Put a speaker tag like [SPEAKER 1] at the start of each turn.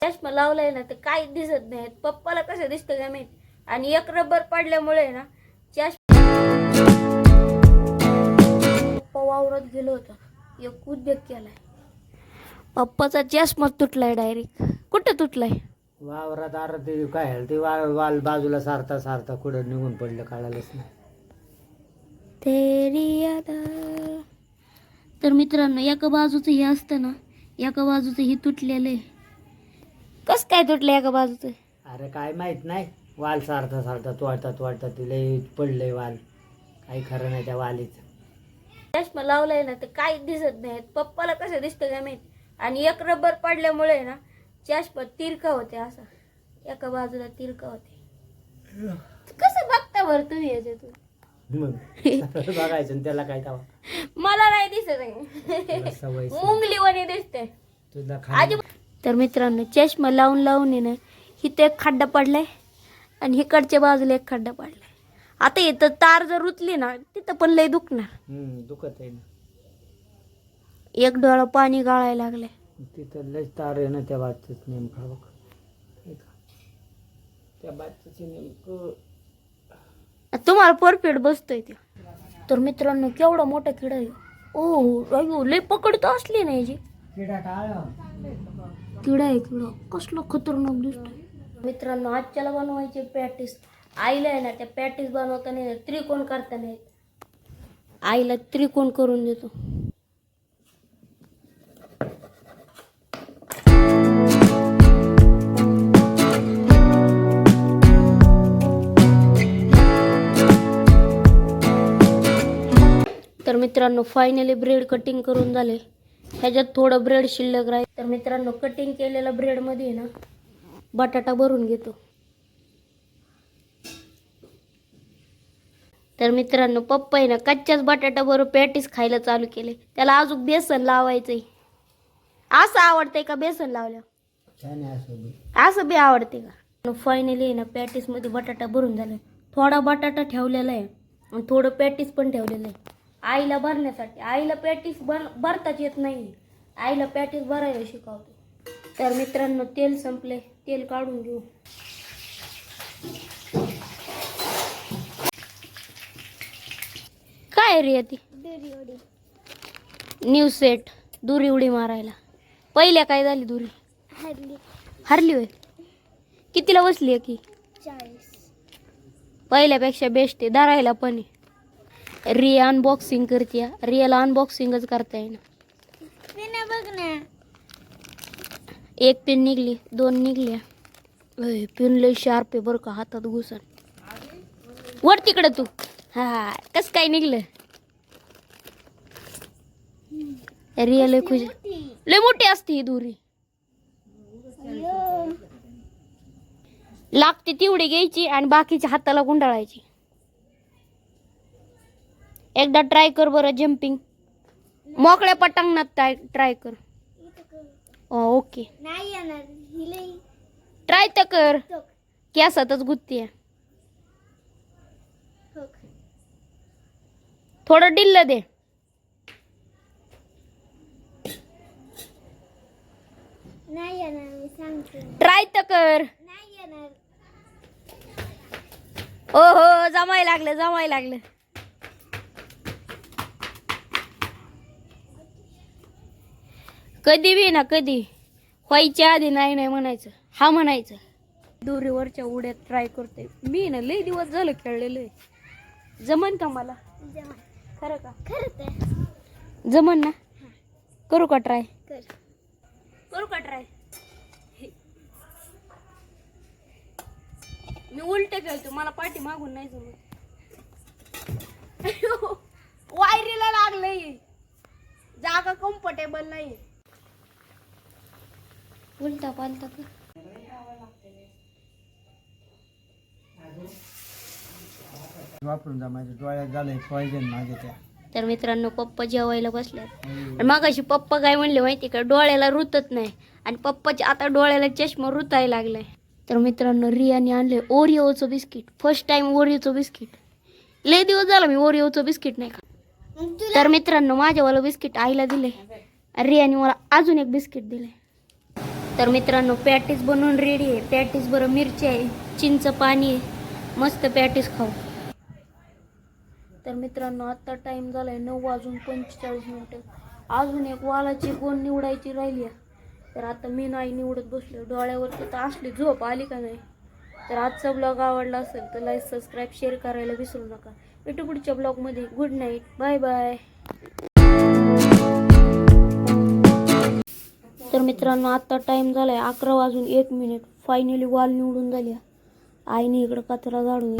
[SPEAKER 1] चष्मा लावलाय ना तर काही दिसत नाही. पप्पाला कसं दिसतं काय माहित. आणि एक रबर पडल्यामुळे ना चष्मा पप्पा वावरात गेलो होता, एक उद्योग केलाय. पप्पाचा चष्मा तुटलाय डायरेक्ट. कुठं तुटलाय?
[SPEAKER 2] वावरात ते काय ते वाल बाजूला सारता सारता कुठं निघून पडलं कळालंच नाही.
[SPEAKER 1] तेरी याद. तर मित्रांनो, एका बाजूचं हे असतं ना, एका बाजूचं हे तुटलेलं आहे. कस काय तुटलं एका बाजूचं?
[SPEAKER 2] अरे काय माहित नाही, वाल सारता सारता तोडता तिला पडलंय वाल. काही खरं नाही त्या वालीचं.
[SPEAKER 1] चष्मा लावलाय ना तर काही दिसत नाही. पप्पाला कसं दिसतं काय माहित. आणि एक रबर पडल्यामुळे ना चष्मा तिरका होते, असा एका बाजूला तिरका होते. कसं बघता बरं तुम्ही याच्यातून?
[SPEAKER 2] मग बघायचं आणि त्याला काय तवा.
[SPEAKER 1] मला नाही दिसत आहे,
[SPEAKER 2] सवय
[SPEAKER 1] मुंगलीवाणी दिसते
[SPEAKER 2] तुला
[SPEAKER 1] तर मित्रांनो, चष्मा लावून लावून ना इथे एक खड्डा पडलाय आणि इकडच्या बाजूला एक खड्डा पडलाय. आता इथं तार जर रुतली ना तिथं पण लय दुखणार.
[SPEAKER 2] दुखत आहे ना.
[SPEAKER 1] एक डोळा पाणी गाळायला लागलंय.
[SPEAKER 2] तिथं लय तार आहे ना त्या बाजूच नेमका बघ. त्या बाजूच नेमकं
[SPEAKER 1] तुम्हाला परफेक्ट बसतोय ते. तर मित्रांनो, केवढा मोठा किडा आहे. ओ अयो, लय पकडतो असली नाही जी
[SPEAKER 2] किडा टाळ.
[SPEAKER 1] किडा आहे किडा. कसला खतरनाक दिसतोय. मित्रांनो, आजच्याला बनवायचे पॅटीस. आईला आहे ना त्या पॅटीस बनवताना त्रिकोण करता नाहीत. आईला त्रिकोण करून देतो. तर मित्रांनो, फायनली ब्रेड कटिंग करून झाले. ह्याच्यात थोडं ब्रेड शिल्लक राहील. तर मित्रांनो, कटिंग केलेल्या ब्रेडमध्ये ना बटाटा भरून घेतो. तर मित्रांनो, पप्पा आहे ना कच्च्याच बटाटा बरोबर पॅटीस खायला चालू केले. त्याला अजून बेसन लावायचंय. असं आवडतंय का बेसन लावलं? असं बी आवडते का? फायनली आहे ना पॅटीस मध्ये बटाटा भरून झाला. थोडा बटाटा ठेवलेला आहे आणि थोडं पॅटीस पण ठेवलेलं आहे आईला भरण्यासाठी. आईला पॅटीस भरताच येत नाही. आईला पॅटीस भरायला शिकवतो. तर मित्रांनो, तेल संपले, तेल काढून घेऊ. काय रे ती? न्यू सेट दुरी उडी मारायला. पहिल्या काय झाली? दुरी हरली होय. कितीला बसली की? 40. पहिल्यापेक्षा बेस्ट आहे. धरायला पण आहे. रिया अनबॉक्सिंग करते. रियाला अनबॉक्सिंगच करता येईना. बघ ना, एक पिन निघली, 2 निघल्या. पिन लय शार्प आहे बरं का, हातात घुसन. वर तिकडे तू. हा, कस काय निघलं? रिया लय खुश. लय मोठी असते ही दुरी. लागते तेवढी घ्यायची आणि बाकीच्या हाताला गुंडाळायची. एकदा ट्राय कर बरं जम्पिंग. मोकळ्या पटांगणात ट्राय कर. ओके, ट्राय तर कर. केसातच गुत्ती. थोडं डिल्ल दे. ट्राय तर कर. ओहो, जमाय लागलं. कधी बी ना कधी व्हायच्या आधी नाही म्हणायचं, हा म्हणायचं. दोरीवरच्या उड्यात ट्राय करते मी ना. लई दिवस झालं खेळलेलं आहे. जमन का मला? खरं का? खरं जमन ना. करू का ट्राय? करू का ट्राय? मी उलट खेळतो, मला पाठी मागून नाही जमत. वायरीला लागलंय, जागा कम्फर्टेबल नाही. उलटा पालता कर.
[SPEAKER 2] वापरून जा, माझ्या डोळ्यात झालंय पॉइझन माझ्या त्या.
[SPEAKER 1] तर मित्रांनो, पप्पा जेवायला बसल्यात. आणि मगाशी पप्पा काय म्हणले माहिती का? डोळ्याला रुतत नाही. आणि पप्पाच्या आता डोळ्याला चष्मा रुतायला लागलाय. तर मित्रांनो, रियाने आणले ओरिओचं बिस्किट. फर्स्ट टाइम ओरिओचं बिस्किट. लय दिवस झाला मी ओरिओचं बिस्किट नाही खा. तर मित्रांनो, माझ्यावालं बिस्किट आईला दिले. रियाने मला अजून एक बिस्किट दिले. तर मित्रांनो पॅटीस बनवून रेडी आहे. पॅटीस बरं मिरची आहे, चिंच पाणी आहे, मस्त पॅटीस खाऊ. तर मित्रांनो आत्ता टाईम झाला आहे 9:45. अजून एक वालाची कोण निवडायची राहिली आहे. तर आता मी नाही निवडत बसलो. डोळ्यावरती तर असली झोप आली का नाही. तर आजचा ब्लॉग आवडला असेल तर लाईक सबस्क्राईब शेअर करायला विसरू नका. भेटू पुढच्या ब्लॉगमध्ये. Good night, bye bye. तर मित्रांनो आत्ता टाईम झाला आहे 11:01. फायनली वाल निवडून झाली. आईने इकडं कचरा झाडून